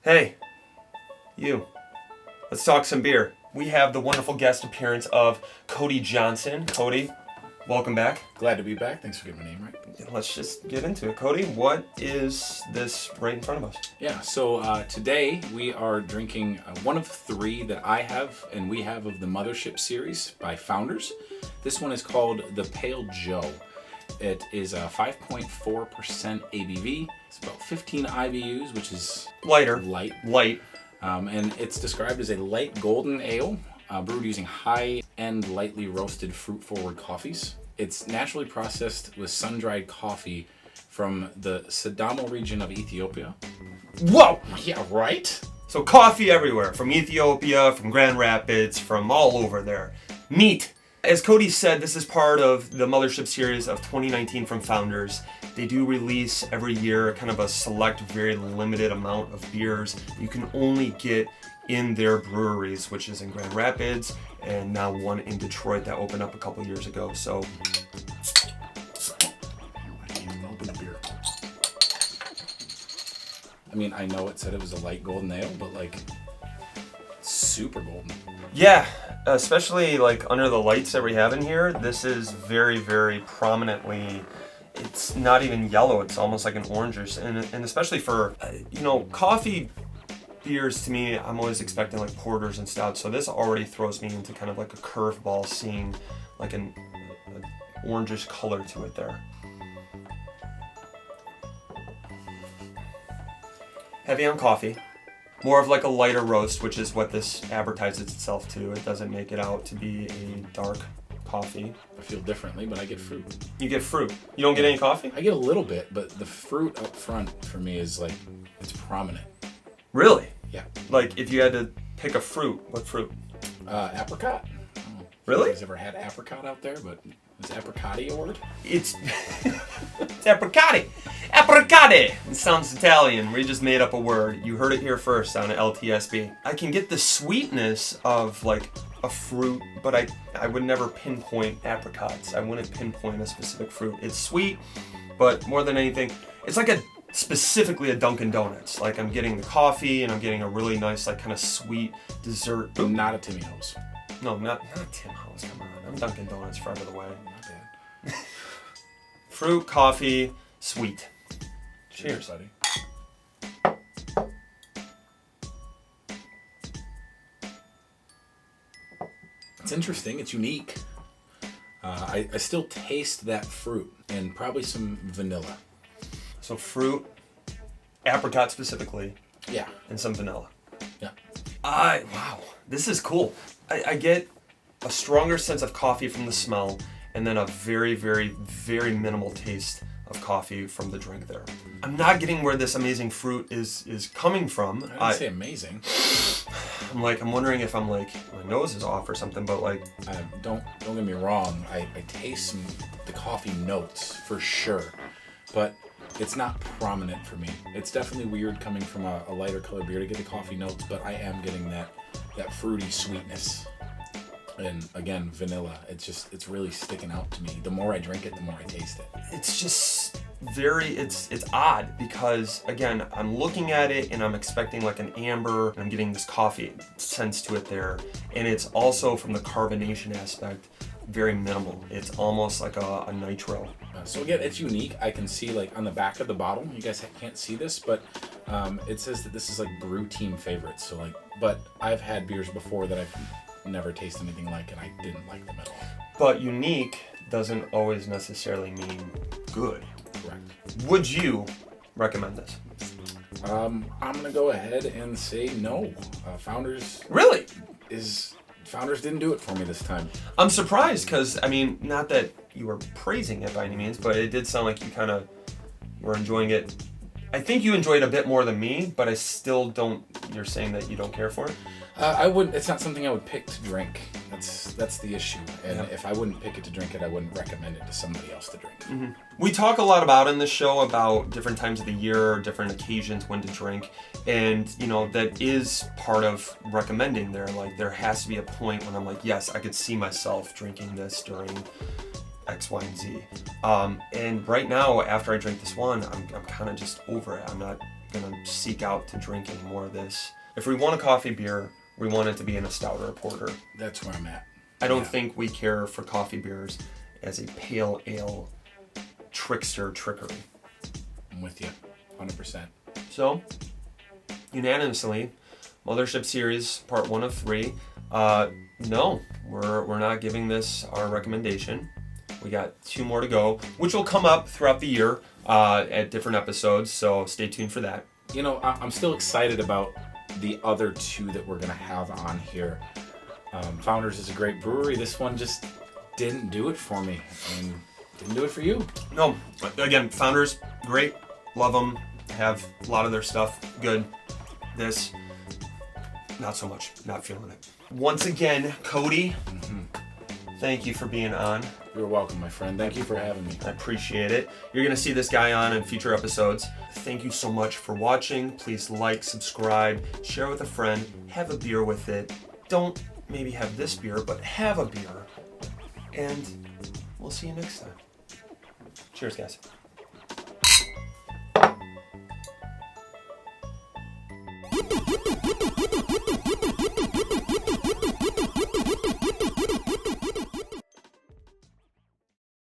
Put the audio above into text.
Hey, you. Let's talk some beer. We have the wonderful guest appearance of Kody Johnson. Kody, welcome back. Glad to be back. Thanks for getting my name right. Let's just get into it. Kody, what is this right in front of us? Yeah, so today we are drinking one of three that I have and we have of the Mothership series by Founders. This one is called the Pale Joe. It is a 5.4% ABV. It's about 15 IBUs, which is light. And it's described as a light golden ale, brewed using high-end, lightly roasted, fruit-forward coffees. It's naturally processed with sun-dried coffee from the Sidamo region of Ethiopia. Whoa! Yeah, right? So coffee everywhere, from Ethiopia, from Grand Rapids, from all over there. Neat. As Kody said, this is part of the Mothership series of 2019 from Founders. They do release every year kind of a select, very limited amount of beers you can only get in their breweries, which is in Grand Rapids, and now one in Detroit that opened up a couple years ago. So, I mean, I know it said it was a light golden ale, but like super golden. Yeah, especially like under the lights that we have in here, this is very, very prominently, it's not even yellow, it's almost like an orange, and especially for, coffee beers to me, I'm always expecting like porters and stouts, so this already throws me into kind of like a curveball, seeing like an orangish color to it there. Heavy on coffee. More of like a lighter roast, which is what this advertises itself to. It doesn't make it out to be a dark coffee. I feel differently, but I get fruit. You get fruit. You don't get any coffee? I get a little bit, but the fruit up front for me is like, it's prominent. Really? Yeah. Like if you had to pick a fruit, what fruit? Apricot. Really? You guys ever had apricot out there, but is apricoti a word? It's apricoti. Apricoti. It sounds Italian. We just made up a word. You heard it here first on LTSB. I can get the sweetness of like a fruit, but I would never pinpoint apricots. I wouldn't pinpoint a specific fruit. It's sweet, but more than anything, it's like specifically a Dunkin' Donuts. Like I'm getting the coffee and I'm getting a really nice like kind of sweet dessert. But not a Timmy Ho's. No, not Tim Ho's. Come on, I'm Dunkin' Donuts forever the way. Not bad. Fruit, coffee, sweet. Cheers, buddy. It's interesting. It's unique. I still taste that fruit and probably some vanilla. So fruit, apricot specifically. Yeah. And some vanilla. Yeah. Wow, this is cool. I get a stronger sense of coffee from the smell, and then a very, very, very minimal taste of coffee from the drink there. I'm not getting where this amazing fruit is coming from. I didn't say amazing. I'm wondering if I'm like, my nose is off or something, but like... Don't get me wrong, I taste the coffee notes for sure, but it's not prominent for me. It's definitely weird coming from a lighter colored beer to get the coffee notes, but I am getting that fruity sweetness. And again, vanilla. It's really sticking out to me. The more I drink it, the more I taste it. It's just it's odd because again, I'm looking at it and I'm expecting like an amber, and I'm getting this coffee sense to it there. And it's also from the carbonation aspect, very minimal. It's almost like a nitro. So again, it's unique. I can see like on the back of the bottle, you guys can't see this, but it says that this is like brew team favorites. So like, but I've had beers before that I've never tasted anything like, and I didn't like them at all. But unique doesn't always necessarily mean good. Correct. Would you recommend this? I'm gonna go ahead and say no. Founders Really? Founders didn't do it for me this time. I'm surprised because, I mean, not that you were praising it by any means, but it did sound like you kind of were enjoying it. I think you enjoyed it a bit more than me, but I still don't, you're saying that you don't care for it? I wouldn't. It's not something I would pick to drink. That's the issue. And Yeah. if I wouldn't pick it to drink it, I wouldn't recommend it to somebody else to drink. Mm-hmm. We talk a lot about in this show about different times of the year, different occasions when to drink, and that is part of recommending there. Like there has to be a point when I'm like, yes, I could see myself drinking this during X, Y, and Z. And right now, after I drink this one, I'm kind of just over it. I'm not gonna seek out to drink any more of this. If we want a coffee beer, we want it to be in a stout or a porter. That's where I'm at. I don't think we care for coffee beers as a pale ale trickster trickery. I'm with you, 100%. So, unanimously, Mothership Series Part 1 of 3. No, we're not giving this our recommendation. We got 2 more to go, which will come up throughout the year at different episodes, so stay tuned for that. You know, I'm still excited about the other 2 that we're going to have on here. Founders is a great brewery. This one just didn't do it for me. And didn't do it for you. No, again, Founders, great. Love them. Have a lot of their stuff. Good. This, not so much. Not feeling it. Once again, Kody, thank you for being on. You're welcome, my friend. Thank you for having me. I appreciate it. You're going to see this guy on in future episodes. Thank you so much for watching. Please like, subscribe, share with a friend, have a beer with it. Don't maybe have this beer, but have a beer. And we'll see you next time. Cheers, guys.